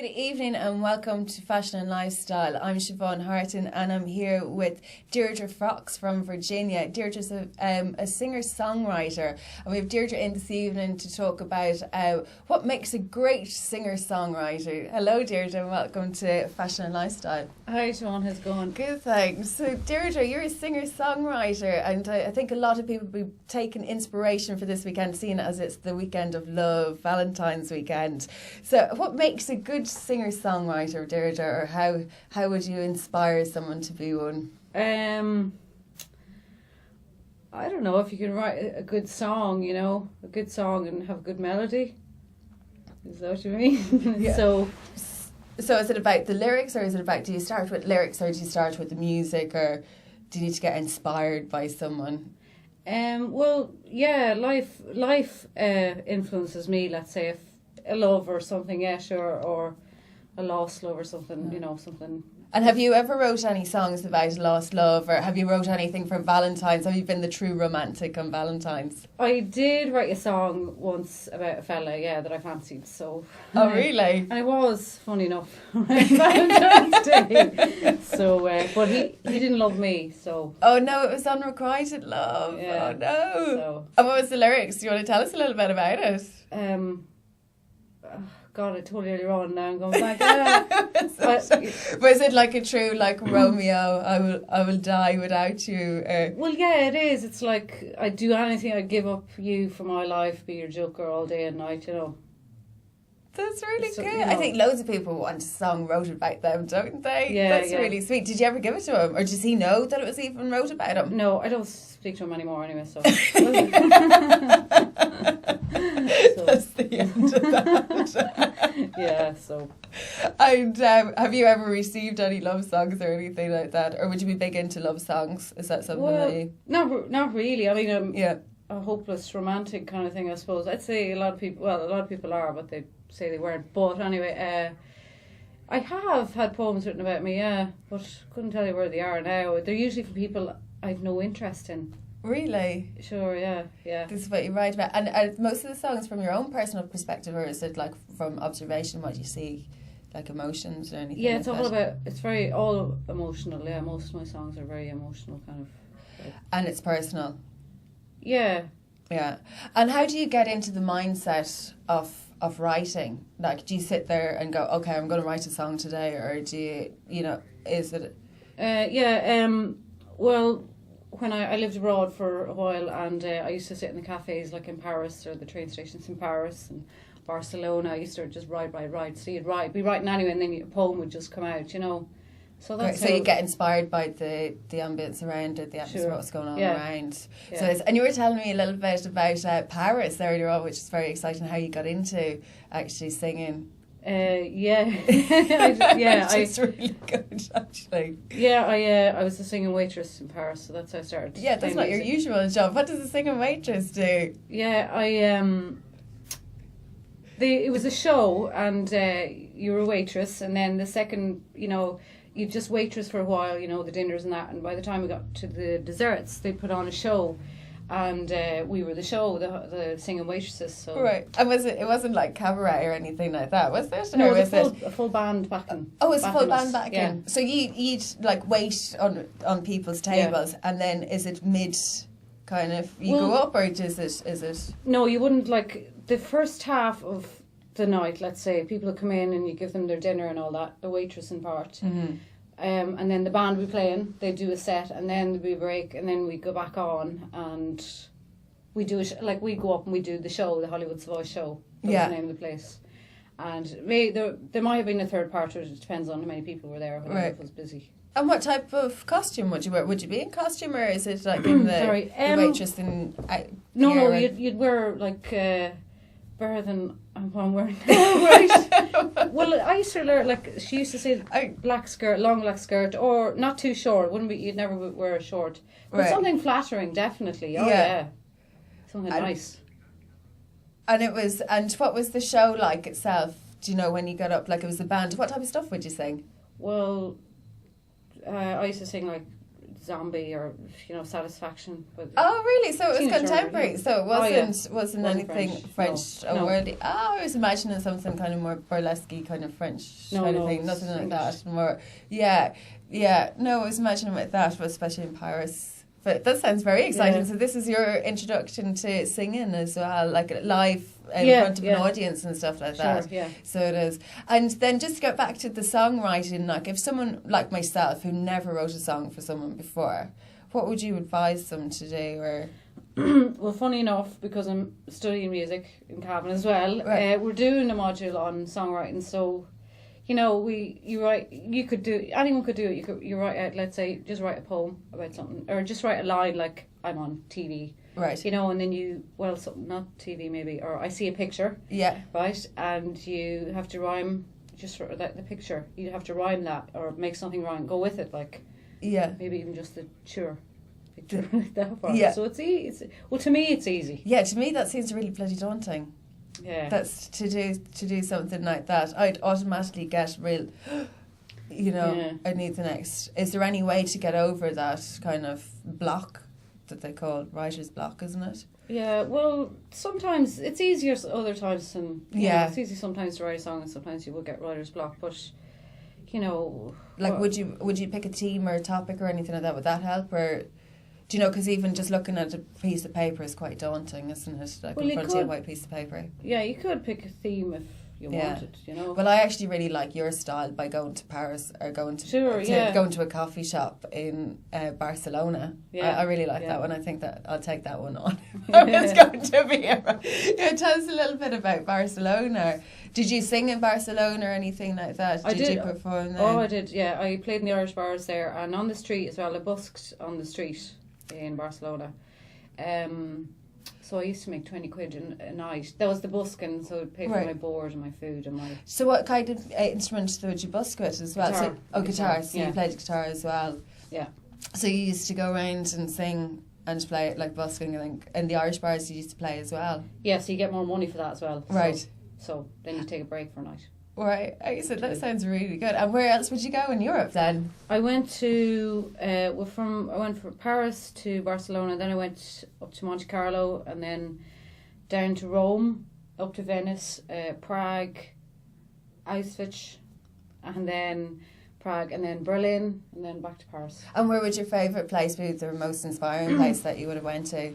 Good evening and welcome to Fashion and Lifestyle. I'm Siobhan Harton and I'm here with Deirdre from Virginia. Deirdre's a singer-songwriter, and we have Deirdre in this evening to talk about what makes a great singer-songwriter. Hello Deirdre and welcome to Fashion and Lifestyle. Hi Siobhan, how's it going? Good, thanks. So Deirdre, you're a singer-songwriter, and I think a lot of people will be taking inspiration for this weekend, seeing it as it's the weekend of love, Valentine's weekend. So what makes a good singer-songwriter, Deirdre, or how would you inspire someone to be one? I don't know, if you can write a good song, a good song and have a good melody. Is that what you mean? Yeah. So is it about the lyrics, or is it about, do you start with lyrics or do you start with the music, or do you need to get inspired by someone? Well, yeah, life influences me. Let's say if a love or something, yeah, sure, or a lost love or something, something. And have you ever wrote any songs about lost love, or have you wrote anything for Valentine's? Have you been the true romantic on Valentine's? I did write a song once about a fella, yeah, that I fancied, so... Oh, really? And it was, funny enough, Valentine's Day. So, but he didn't love me, so... Oh, no, it was unrequited love. Yeah. Oh, no. So, And what was the lyrics? Do you want to tell us a little bit about it? God, I told you earlier on, now I'm going back. Was it like a true, like, Romeo, I will die without you? Well, yeah, it is. It's like, I'd do anything, I'd give up you for my life, be your joker all day and night, That's really So, good. I think loads of people want a song wrote about them, don't they? Yeah, That's yeah. really sweet. Did you ever give it to him? Or does he know that it was even wrote about him? No, I don't speak to him anymore anyway, so... That's the end of that. Yeah, so... And have you ever received any love songs or anything like that? Or would you be big into love songs? Is that something that you... Not really. I mean, Yeah. a hopeless romantic kind of thing, I suppose. I'd say a lot of people are, but they say they weren't. But anyway, I have had poems written about me, yeah, but couldn't tell you where they are now. They're usually for people I've no interest in. Really? Sure, yeah. This is what you write about. And are most of the songs from your own personal perspective, or is it like from observation, what you see, like emotions or anything? Yeah, it's like all that? about, it's very, all emotional, yeah. Most of my songs are very emotional, kind of. And it's personal. Yeah. Yeah. And how do you get into the mindset of writing? Like, do you sit there and go, okay, I'm going to write a song today, or do you, is it... Well, when I lived abroad for a while, and I used to sit in the cafes like in Paris, or the train stations in Paris and Barcelona. I used to just write. So you'd be writing anyway, and then a poem would just come out, So that's So you get inspired by the ambience around it, the atmosphere, Sure. what's going on Yeah. around. Yeah. So and you were telling me a little bit about Paris earlier on, which is very exciting, how you got into actually singing. Yeah. It's really good, actually. I was a singing waitress in Paris, so that's how I started. Yeah, that's playing not your music. usual job. What does a singing waitress do? Yeah, it was a show, and you were a waitress, and then the second, you just waitress for a while, the dinners and that, and by the time we got to the desserts, they put on a show, and we were the show, the singing waitresses. So. Right. And it wasn't like cabaret or anything like that, was it? No, Or it was was a full band backing. Oh, it's a full backing band us, backing. yeah. So you'd like wait on people's tables, and then is it mid kind of go up, or is it? No, you wouldn't, like the first half of the night. Let's say people would come in and you give them their dinner and all that, the waitressing part. Mm-hmm. And then the band would be playing, they'd do a set, and then there'd be a break, and then we'd go back on, and we do we go up and we do the show, the Hollywood Savoy show. That was the name of the place. And there might have been a third part, or it depends on how many people were there, whether it was busy. And what type of costume would you wear? Would you be in costume, or is it like in the waitress in? No, you'd wear like better than what I'm wearing now, right? Well, I used to learn, she used to say black skirt, long black skirt, or not too short. You'd never wear a short, but something flattering, definitely. Oh yeah, something nice. And what was the show like itself? Do you know when you got up? Like, it was a band. What type of stuff would you sing? Well, I used to sing Zombie or Satisfaction. But oh, really? So it was contemporary. Yeah. So it wasn't anything French or worldly. Oh, I was imagining something kind of more burlesque kind of French kind of thing. Nothing like that. More, yeah. No, I was imagining like that, but especially in Paris. But that sounds very exciting. So this is your introduction to singing as well, like live in front of an audience and stuff like that. Yeah. So it is. And then just to get back to the songwriting, like if someone like myself who never wrote a song for someone before, what would you advise them to do? Or well, funny enough, because I'm studying music in Cavan as well, right. We're doing a module on songwriting. So, anyone could do it. You write out, let's say, just write a poem about something, or just write a line like, I'm on TV. Right. And then something, not TV maybe, or I see a picture. Yeah. Right, and you have to rhyme just for the picture. You have to rhyme that, or make something rhyme, go with it, like, maybe even just the picture like that. Yeah. So it's easy. Well, to me, it's easy. Yeah, to me that seems really bloody daunting. Yeah. That's to do something like that. I'd automatically get real, I need the next. Is there any way to get over that kind of block that they call writer's block, isn't it? Yeah, well, sometimes it's easier other times than, it's easy sometimes to write a song and sometimes you will get writer's block, but, Like, would you pick a theme or a topic or anything like that? Would that help? Or, because even just looking at a piece of paper is quite daunting, isn't it? Like in front of you, a white piece of paper. Yeah, you could pick a theme if you wanted, Well, I actually really like your style by going to Paris or going to a coffee shop in Barcelona. Yeah. I really like that one. I think that I'll take that one on. It's going to be. Tell us a little bit about Barcelona. Did you sing in Barcelona or anything like that? Did you perform there? Oh, I did, yeah. I played in the Irish bars there and on the street as well. I busked on the street in Barcelona. So I used to make 20 quid a night. That was the busking, so I'd pay for my board and my food and my... So what kind of instruments would you busk with as well? Guitar. Guitar. So you played guitar as well. Yeah. So you used to go around and sing and play like busking, I think. In the Irish bars you used to play as well. Yeah, so you get more money for that as well. Right. So then you take a break for a night. Right. I said that sounds really good. And where else would you go in Europe then? I went to I went from Paris to Barcelona, then I went up to Monte Carlo and then down to Rome, up to Venice, Prague, Auschwitz, and then Prague, and then Berlin, and then back to Paris. And where would your favourite place be, the most inspiring place that you would have went to?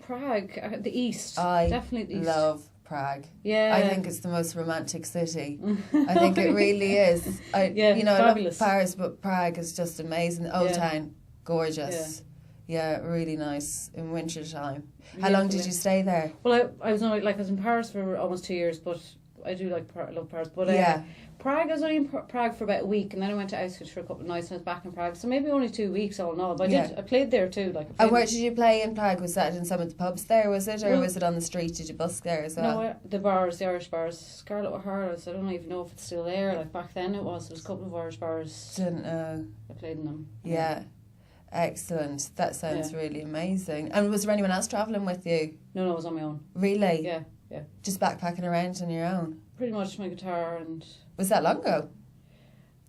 Prague, the east. Definitely the east. Love Prague. Yeah. I think it's the most romantic city. I think it really is. I fabulous. love Paris, but Prague is just amazing. Old town, gorgeous. Yeah, really nice in winter time. How long did you stay there? Well, I was in Paris for almost 2 years, but I do love Paris. But Prague, I was only in Prague for about a week, and then I went to Auschwitz for a couple of nights, and I was back in Prague. So maybe only 2 weeks all in all. But I played there too. And where did you play in Prague? Was that in some of the pubs there, was it? Or was it on the street? Did you busk there as well? No, the bars, the Irish bars. Scarlet O'Hara's, I don't even know if it's still there. Like back then it was. There was a couple of Irish bars. Didn't know. I played in them. Yeah. Excellent. That sounds really amazing. And was there anyone else travelling with you? No, I was on my own. Really? Yeah. Just backpacking around on your own? Pretty much my guitar and... Was that long ago?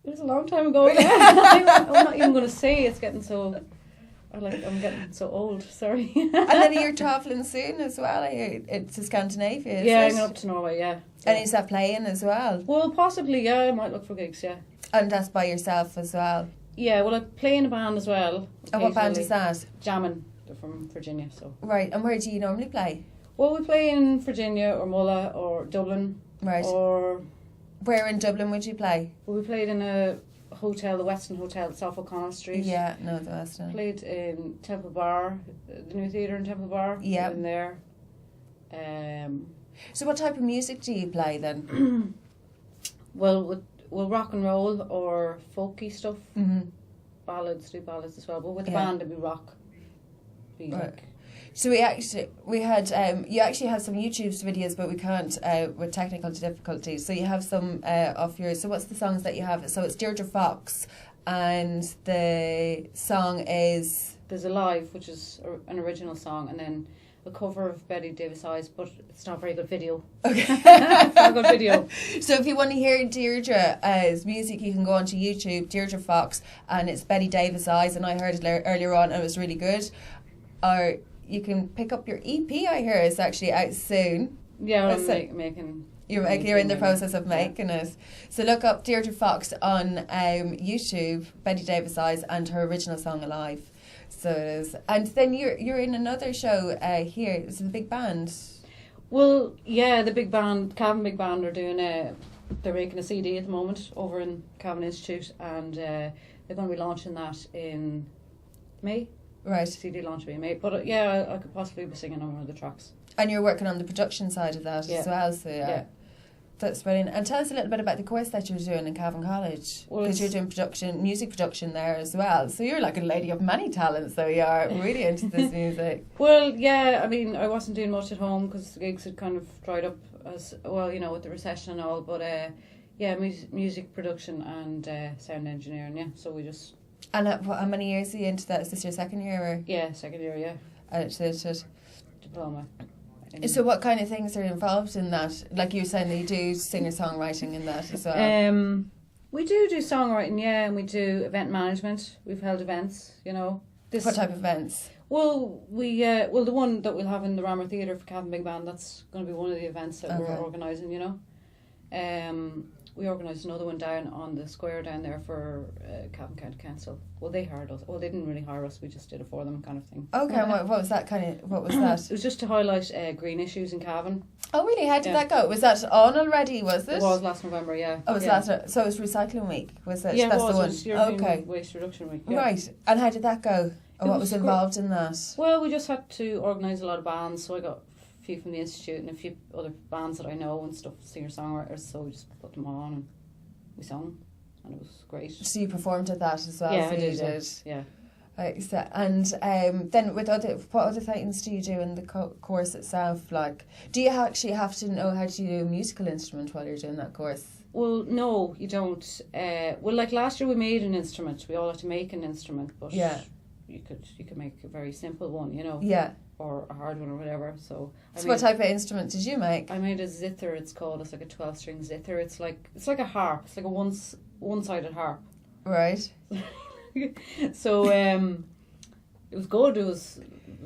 It was a long time ago, yeah. I'm not even going to say it's getting so... I'm getting so old, sorry. And then you're travelling soon as well, to Scandinavia, is I'm going up to Norway, yeah. And you start playing as well? Well, possibly, yeah, I might look for gigs, yeah. And that's by yourself as well? Yeah, well, I play in a band as well. And what band is that? Jammin', they're from Virginia, so... Right, and where do you normally play? Well, we play in Virginia or Mulla or Dublin. Right. Or... Where in Dublin would you play? Well, we played in a hotel, the Weston Hotel at South O'Connell Street. Yeah, no, the Weston. Played in Temple Bar, the new theatre in Temple Bar. Yeah. In there. So what type of music do you play then? Well, rock and roll or folky stuff. Mm-hmm. Ballads as well. But with the band, it'd be rock. Like... So you actually had some YouTube videos, but we can't with technical difficulties. So you have some of yours. So what's the songs that you have? So it's Deirdre Fox, and the song is... There's Alive, which is an original song, and then a cover of Betty Davis Eyes, but it's not very good video. Okay. It's not good video. So if you want to hear Deirdre's music, you can go onto YouTube, Deirdre Fox, and it's Betty Davis Eyes, and I heard it earlier on and it was really good. Or you can pick up your EP, I hear is actually out soon. Yeah, I'm making... You're in the process of making it. So look up Deirdre Fox on YouTube, Betty Davis Eyes, and her original song Alive. So it is. And then you're in another show here. It's the big band. Well, yeah, the big band, Cavan Big Band, are doing they're making a CD at the moment over in Cavan Institute, and they're going to be launching that in May. Right. CD launch will be in May. But yeah, I could possibly be singing on one of the tracks. And you're working on the production side of that as well. So yeah. That's brilliant. And tell us a little bit about the course that you're doing in Cavan College. Because you're doing music production there as well. So you're like a lady of many talents, though. You are really into this music. Well, yeah, I mean, I wasn't doing much at home because the gigs had kind of dried up as well, you know, with the recession and all. But yeah, music production and sound engineering, yeah. So we just... And how many years are you into that? Is this your second year? Or? Yeah, second year, yeah. Diploma. So what kind of things are involved in that? Like you were saying that you do singer-songwriting in that as well. We do songwriting, yeah, and we do event management. We've held events, you know. What type of events? Well, the one that we'll have in the Rammer Theatre for Cavan Big Band, that's going to be one of the events that we're organising, you know. We organised another one down on the square down there for Cavan County Council. Well, they hired us. Well, they didn't really hire us. We just did it for them, kind of thing. Okay, what was that What was that? It was just to highlight green issues in Cavan. Oh, really? How did that go? Was that on already? Was it? It was last November. Yeah. Oh, it was last. So it was Recycling Week. Was it? Yeah, that's it was. The one. It was European Waste Reduction Week. Yeah. Right. And how did that go? Or what was involved in that? Well, we just had to organise a lot of bands. So I got a few from the Institute and a few other bands that I know and stuff, singer-songwriters. So we just put them on and we sang, and it was great. So you performed at that as well? Yeah, so I did. Yeah. Right, so, and then what other things do you do in the course itself? Like, do you actually have to know how to do a musical instrument while you're doing that course? Well, no, you don't. Well, like last year we made an instrument. We all had to make an instrument, but you could make a very simple one, you know. Yeah. Or a hard one or whatever. So what type of instrument did you make? I made a zither. It's called. It's like a 12-string zither. It's like a harp. It's like a one-sided harp. Right. So it was good. It was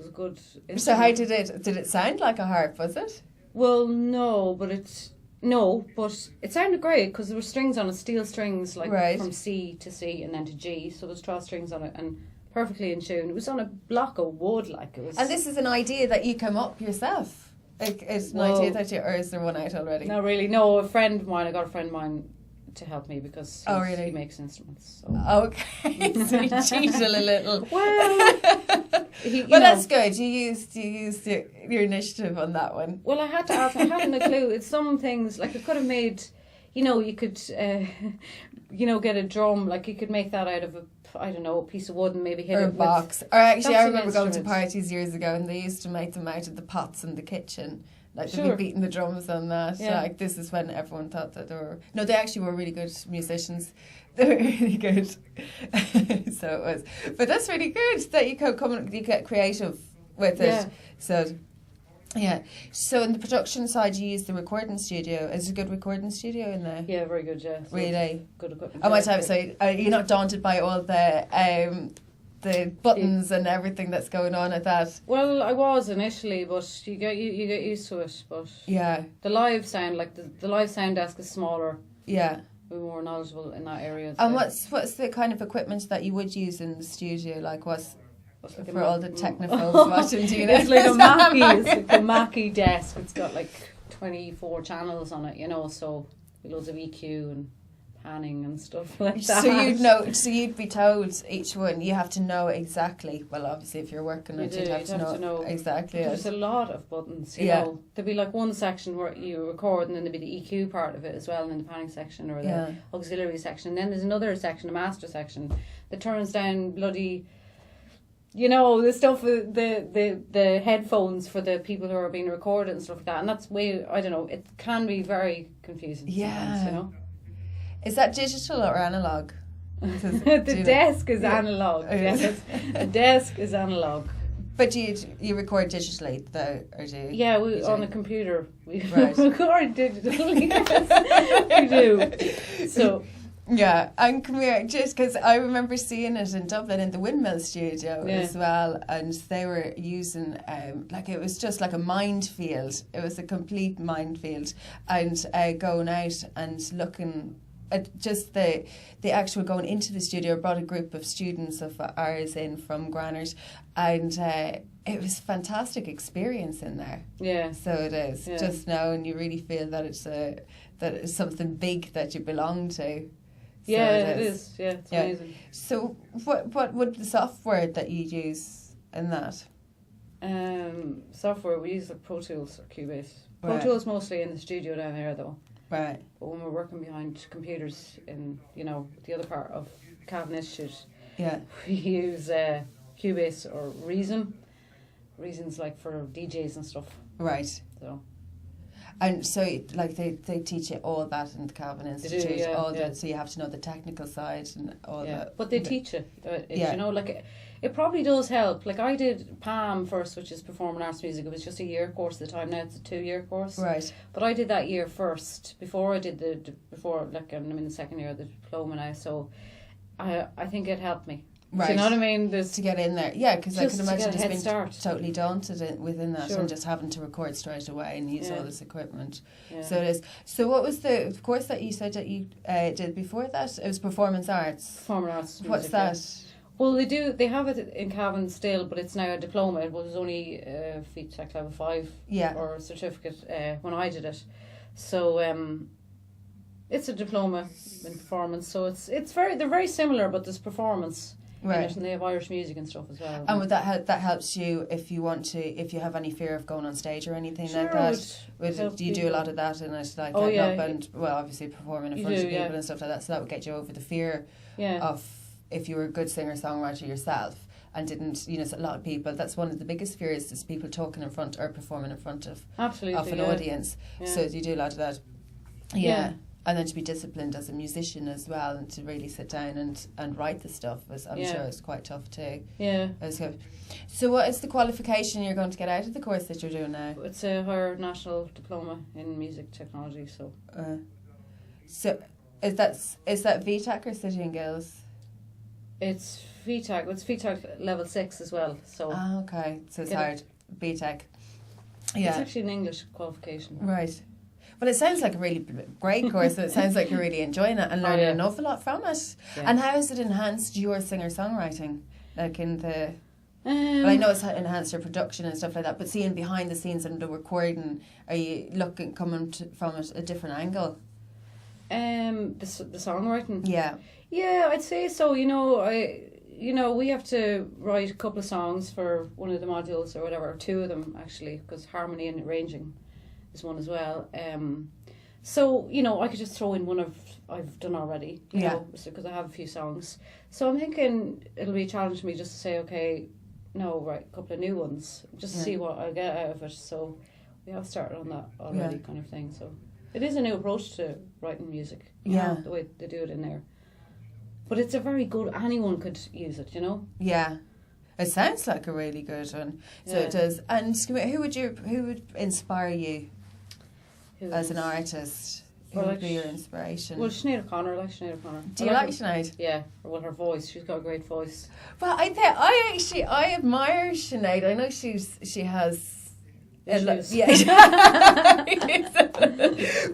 a good instrument. So how did it sound like a harp? Was it? Well, no, but it sounded great because there were strings on it, steel strings, like from C to C and then to G. So there's 12 strings on it and perfectly in tune. It was on a block of wood, like it was. And this is an idea that you come up yourself. It's an idea that or is there one out already? Not really. No, I got a friend of mine to help me because he makes instruments. So. Okay, so you cheated a little. Well, that's good. You used your initiative on that one. Well, I had to ask. I hadn't a clue. It's some things like I could have made. You know, you could, get a drum. Like you could make that out of a piece of wood and maybe hit it with a box. Or actually, I remember going to parties years ago and they used to make them out of the pots in the kitchen. Like they'd be beating the drums on that. Yeah. Like this is when everyone thought that they were. No, they actually were really good musicians. They were really good. So it was. But that's really good that you you get creative with it. Yeah. So. Yeah. So in the production side, you use the recording studio. Is it a good recording studio in there? Yeah, very good. Yeah. So really good equipment. Oh my time. So you're not daunted by all the buttons and everything that's going on at that? Well, I was initially, but you get used to it. But yeah, the live sound, like the live sound desk is smaller. Yeah. We're more knowledgeable in that area. And what's the kind of equipment that you would use in the studio? Like for all the technophobes watching, do you know? It's like a Mackie desk. It's got like 24 channels on it, you know, so loads of EQ and panning and stuff like that. So you'd be told each one, you have to know exactly, well obviously if you're working it, you'd have to know exactly. There's a lot of buttons, you know. There'd be like one section where you record and then there'd be the EQ part of it as well, and then the panning section or the auxiliary section. And then there's another section, a master section, that turns down bloody... You know, the stuff, the headphones for the people who are being recorded and stuff like that. And that's I don't know, it can be very confusing sometimes, you know. Is that digital or analog? The desk is analog. Yes. The desk is analog. But do you record digitally though, or do you? Yeah, on a computer. We Right. record digitally. We do. So. Yeah, and come here, just because I remember seeing it in Dublin in the Windmill Studio as well, and they were using, it was just like a minefield. It was a complete minefield, and going out and looking at just the actual going into the studio. Brought a group of students of ours in from Granard, and it was a fantastic experience in there. Yeah. So it is, just now, and you really feel that it's something big that you belong to. So yeah, it is. Yeah, it's amazing. So what would the software that you use in that? Software, we use like Pro Tools or Cubase. Pro Tools mostly in the studio down there though. Right. But when we're working behind computers in, the other part of Cavan Institute, we use Cubase or Reason. Reason's like for DJs and stuff. Right. So. And so, like, they teach you all that in the Cavan Institute, so you have to know the technical side and all that. But they teach you, it probably does help. Like, I did PAM first, which is Performing Arts Music. It was just a year course at the time. Now it's a 2-year course. Right. But I did that year first, before I did I'm in the second year of the diploma now, so I think it helped me. Right. Do you know what I mean? To get in there. Yeah, because I can imagine just being totally daunted within that and just having to record straight away and use all this equipment. Yeah. So it is. So what was the course that you said that you did before that? It was Performance Arts. Performing Arts. What's that? Well, they have it in Cavan still, but it's now a diploma. It was only FETAC level 5 or a certificate when I did it. So it's a diploma in performance. So they're very similar, but there's performance. Right. And they have Irish music and stuff as well. And would that helps you if you have any fear of going on stage or anything like that? Do you do a lot of that in it, like getting up and obviously performing in front of people and stuff like that? So that would get you over the fear of if you were a good singer songwriter yourself and didn't, a lot of people. That's one of the biggest fears is people talking in front or performing in front of an audience. Yeah. So do you do a lot of that? Yeah. And then to be disciplined as a musician as well, and to really sit down and write the stuff, I'm sure it's quite tough too. Yeah. So what is the qualification you're going to get out of the course that you're doing now? It's a higher national diploma in music technology. So is that VTAC or City and Guilds? It's VTAC. It's VTAC level 6 as well. So. Okay. So it's hard. VTAC. Yeah. It's actually an English qualification. Right. Well, it sounds like a really great course. It sounds like you're really enjoying it and learning an awful lot from it. Yeah. And how has it enhanced your singer-songwriting? Like in the... well, I know it's enhanced your production and stuff like that, but seeing behind the scenes and the recording, are you coming from it a different angle? The songwriting? Yeah. Yeah, I'd say so. We have to write a couple of songs for one of the modules or whatever, 2 of them actually, because harmony and arranging is one as well. So, I could just throw in one I've done already, you know, because I have a few songs. So I'm thinking it'll be a challenge for me just to say, okay, write a couple of new ones, just to see what I'll get out of it. So we have started on that already, kind of thing. So it is a new approach to writing music, you know, the way they do it in there. But it's a very good, anyone could use it, Yeah. It sounds like a really good one. So it does. And who would inspire you as an artist? Who would be your inspiration? Well, Sinead O'Connor. I like Sinead O'Connor. Do you like Sinead? Yeah. Well, her voice. She's got a great voice. Well, I admire Sinead. I know she has issues.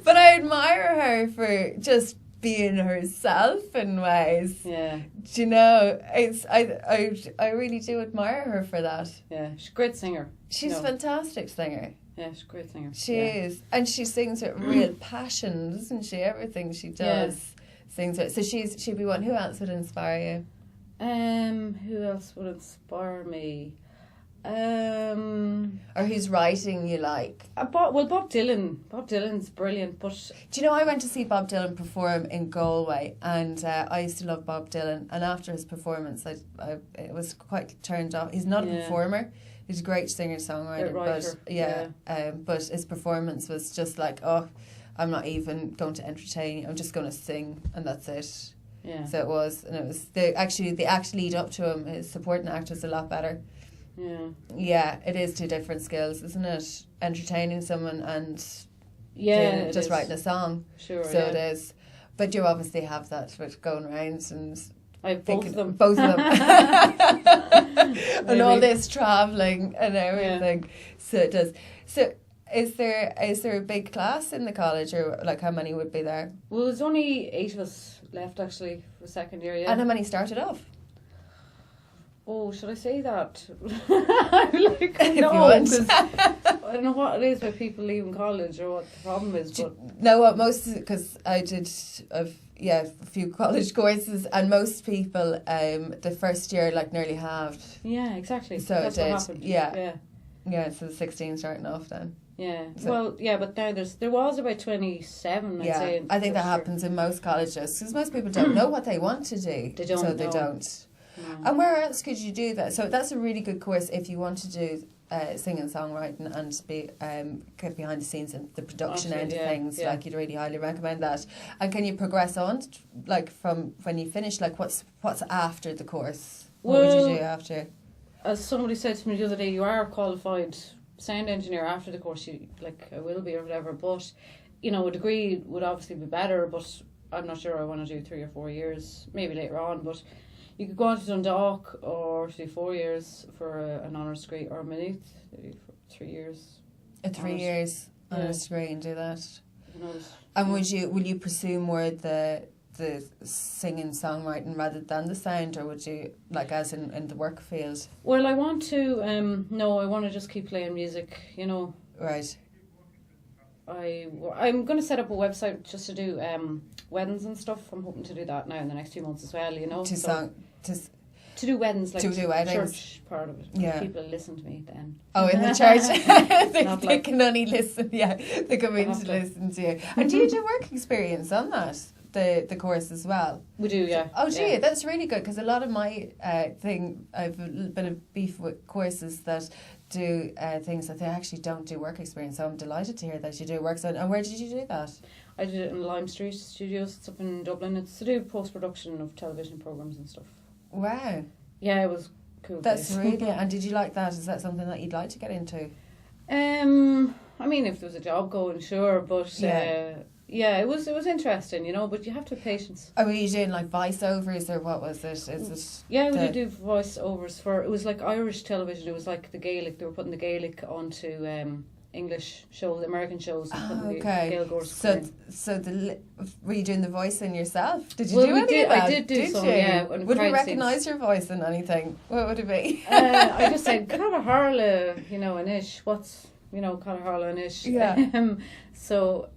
But I admire her for just being herself in ways. Yeah. Do you know? I really do admire her for that. Yeah, she's a great singer. She's a fantastic singer. Yeah, she's a great singer. She is. And she sings with real passion, doesn't she? Everything she does sings with. So she'd be one. Who else would inspire you? Who else would inspire me? Or whose writing you like? Bob Dylan. Bob Dylan's brilliant. But do you know, I went to see Bob Dylan perform in Galway, and I used to love Bob Dylan. And after his performance, I was quite turned off. He's not a performer. He's a great singer-songwriter, but his performance was just like, I'm not even going to entertain you. I'm just going to sing, and that's it. Yeah. So it was the act lead up to him. His supporting act was a lot better. Yeah, it is two different skills, isn't it? Entertaining someone and just writing a song. Sure. So it is. But you obviously have that with going around and I have both of them. Both of them. And all this travelling and everything. Yeah. So it does. So is there a big class in the college, or like how many would be there? Well, there's only 8 of us left actually for second year, yeah. And how many started off? Oh, should I say that? I'm like, no, because I don't know what it is with people leaving college or what the problem is. But no, what most, because I did a few college courses, and most people the first year like nearly halved. Yeah, exactly. So that's it did. What happened. Yeah. So the 16 starting off then. Yeah. So, well, yeah, but now there was about 27. I'd say. I think that happens in most colleges because most people don't know what they want to do. They don't. So they don't. No. And where else could you do that? So that's a really good course if you want to do singing, songwriting, and be get behind the scenes and the production end of things. Like, you'd really highly recommend that. And can you progress on, like from when you finish? Like, what's after the course? What would you do after? As somebody said to me the other day, you are a qualified sound engineer after the course. You I will be or whatever. But a degree would obviously be better. But I'm not sure I want to do 3 or 4 years. Maybe later on, but. You could go on to Dundalk or do 4 years for an honours degree, or Maynooth, 3 years. 3 years honours degree and do that. And will you pursue more the singing, songwriting rather than the sound, or would you as in the work field? Well, I want to I want to just keep playing music. Right. I'm going to set up a website just to do weddings and stuff. I'm hoping to do that now in the next few months as well. To do weddings, to do weddings, church part of it. Yeah, people listen to me then. Oh, in the church, they can only listen. Yeah, they come in to listen to you. And do you do work experience on that? The course as well. We do, yeah. Oh, gee, yeah. That's really good, because a lot of my thing, I've a little bit of beef with courses that do things that they actually don't do work experience. So I'm delighted to hear that you do work. So, and where did you do that? I did it in Lime Street Studios. It's up in Dublin. It's to do post-production of television programmes and stuff. Wow. Yeah, it was cool. That's really good. And did you like that? Is that something that you'd like to get into? I mean, if there was a job going, sure, but yeah, it was interesting, but you have to have patience. Were you doing voiceovers, or what was it? Is it? Yeah, we did do voiceovers it was like Irish television. It was like the Gaelic. They were putting the Gaelic onto English shows, American shows. Okay. Were you doing the voice in yourself? Did you do any of that? I did some, yeah. Would we recognise your voice in anything? What would it be? I just said, Cara Harla, Anish. What's, Cara Harla, Anish. Yeah. So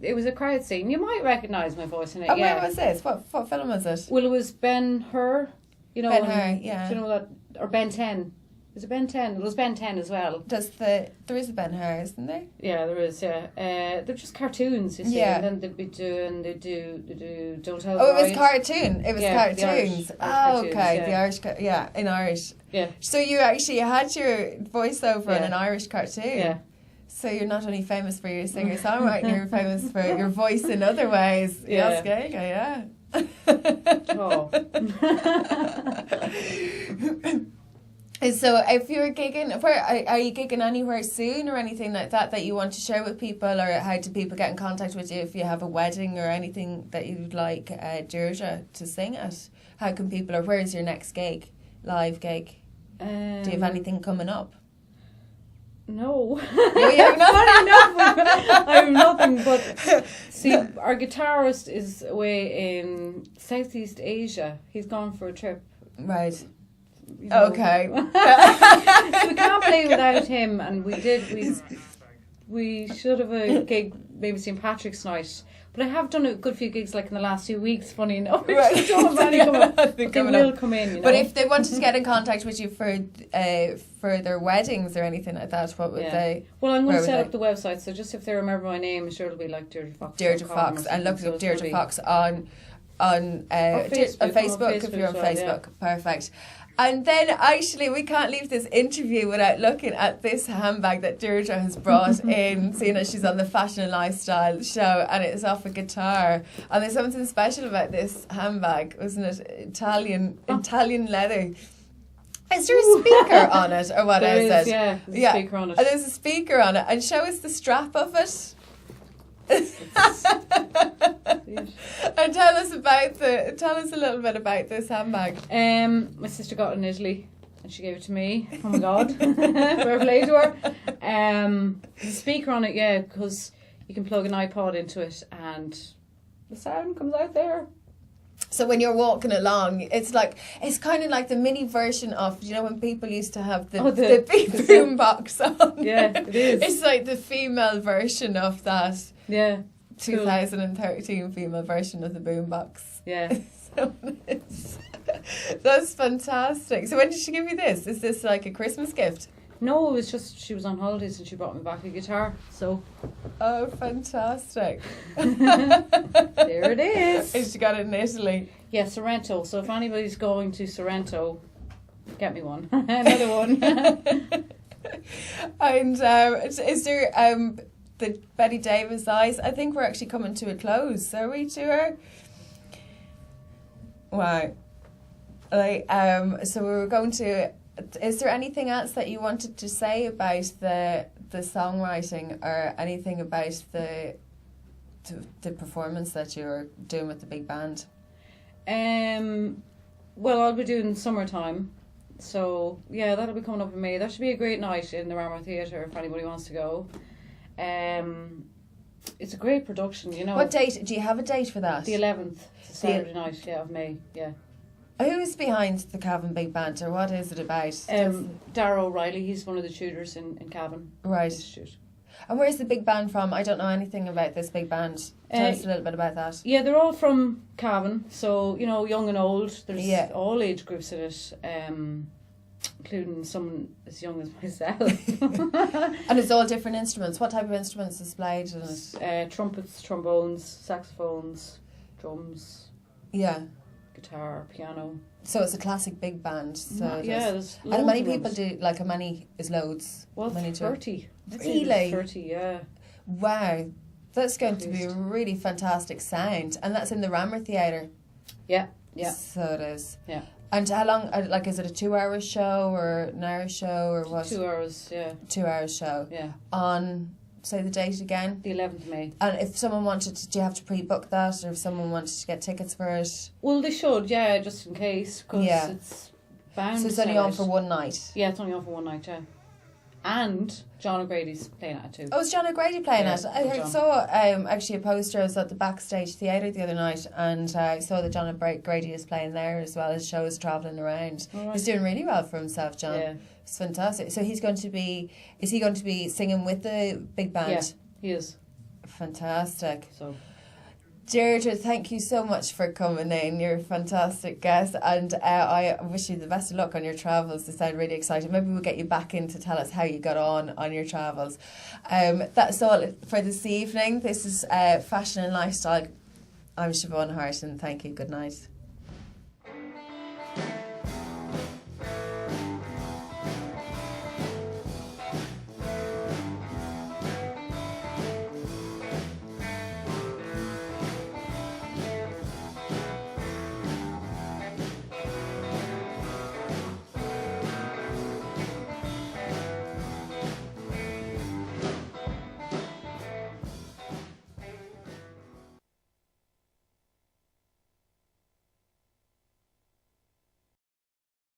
it was a crowd scene. You might recognise my voice in it, where was this? What film was it? Well, it was Ben-Hur. Ben-Hur, yeah. Do you know that? Or Ben 10. Is it Ben 10? It was Ben 10 as well. There is a Ben-Hur, isn't there? Yeah, there is, yeah. They're just cartoons, you see. Yeah. And then they do Don't Tell Oh, it was cartoon. It was cartoons. Irish okay. Yeah. The Irish, in Irish. Yeah. So you actually had your voiceover in an Irish cartoon. Yeah. So you're not only famous for your singer-songwriting, you're famous for your voice in other ways. Yeah. Yes, yeah. Oh. So if you're gigging, where are you gigging anywhere soon or anything like that you want to share with people, or how do people get in contact with you if you have a wedding or anything that you'd like Deirdre to sing at? How can people, or where is your next gig, live gig? Do you have anything coming up? No. You have nothing? I have nothing, but see, our guitarist is away in Southeast Asia. He's gone for a trip. Right. Okay. So we can't play without him, and we should have a gig, maybe St. Patrick's night. But I have done a good few gigs in the last 2 weeks, funny enough. Right. They will come in, But if they wanted to get in contact with you for their weddings or anything like that, what would they? Well, I'm going to set up the website, so just if they remember my name, I'm sure it'll be like Deirdre Fox. Deirdre Fox, and look up Deirdre Fox on Facebook if you're on Facebook. Yeah. Perfect. And then actually we can't leave this interview without looking at this handbag that Deirdre has brought in, seeing as she's on the Fashion and Lifestyle show, and it's off a guitar. And there's something special about this handbag, wasn't it? Italian leather. Is there a speaker on it, or what There is is, it? yeah, there's a speaker on it. And there's a speaker on it, and show us the strap of it. And tell us a little bit about this handbag. My sister got it in Italy and she gave it to me. Oh my god. Fair play to her. There's a speaker on it, yeah, because you can plug an iPod into it and the sound comes out there. So when you're walking along, it's kind of like the mini version of, you know, when people used to have the big boom box on. Yeah, it is. It's like the female version of that. Yeah. 2013 female version of the boombox. Yeah. So that's fantastic. So when did she give you this? Is this like a Christmas gift? No, it was just she was on holidays and she brought me back a guitar. So. Oh, fantastic. There it is. And she got it in Italy. Yeah, Sorrento. So if anybody's going to Sorrento, get me one. Another one. And is there the Betty Davis Eyes? I think we're actually coming to a close. Are we to her? Wow. So we were going to. Is there anything else that you wanted to say about the songwriting, or anything about the performance that you're doing with the big band? Well, I'll be doing summertime, so yeah, that'll be coming up in May. That should be a great night in the Rammer Theatre if anybody wants to go. It's a great production, you know. What date? Do you have a date for that? The 11th, Saturday night, of May. Yeah. Who's behind the Cavan Big Band, or what is it about? Darragh O'Reilly, he's one of the tutors in Cavan Right. Institute. And where's the big band from? I don't know anything about this big band. Tell us a little bit about that. Yeah, they're all from Cavan, so, you know, young and old. There's all age groups in it, including someone as young as myself. And it's all different instruments. What type of instruments is played in it? Trumpets, trombones, saxophones, drums. Yeah. Guitar, piano. So it's a classic big band. So yeah, there's loads and many of people drums. do, like, how many is loads? Well, many 30. Really? 30, yeah. Wow. That's going to be a really fantastic sound. And that's in the Rammer Theatre. Yeah, yeah. So it is. Yeah. And how long, like, is it a 2-hour show or an hour show or what? 2 hours, yeah. 2-hour show. Yeah. On, say the date again? The 11th of May. And if someone wanted to, do you have to pre-book that, or if someone wanted to get tickets for it? Well, they should, yeah, just in case, because it's bound. So it's only on for one night? Yeah, it's only on for one night, yeah. And John O'Grady's playing at it too. Oh, is John O'Grady playing it? I John. saw actually a poster. I was at the Backstage Theatre the other night, and I saw that John O'Grady is playing there as well. His show is travelling around. Right. He's doing really well for himself, John. Yeah. It's fantastic. So is he going to be singing with the big band? Yeah, he is. Fantastic. So, Deirdre, thank you so much for coming in. You're a fantastic guest, and I wish you the best of luck on your travels. They sound really exciting. Maybe we'll get you back in to tell us how you got on your travels. That's all for this evening. This is Fashion and Lifestyle. I'm Siobhan Harton. Thank you. Good night.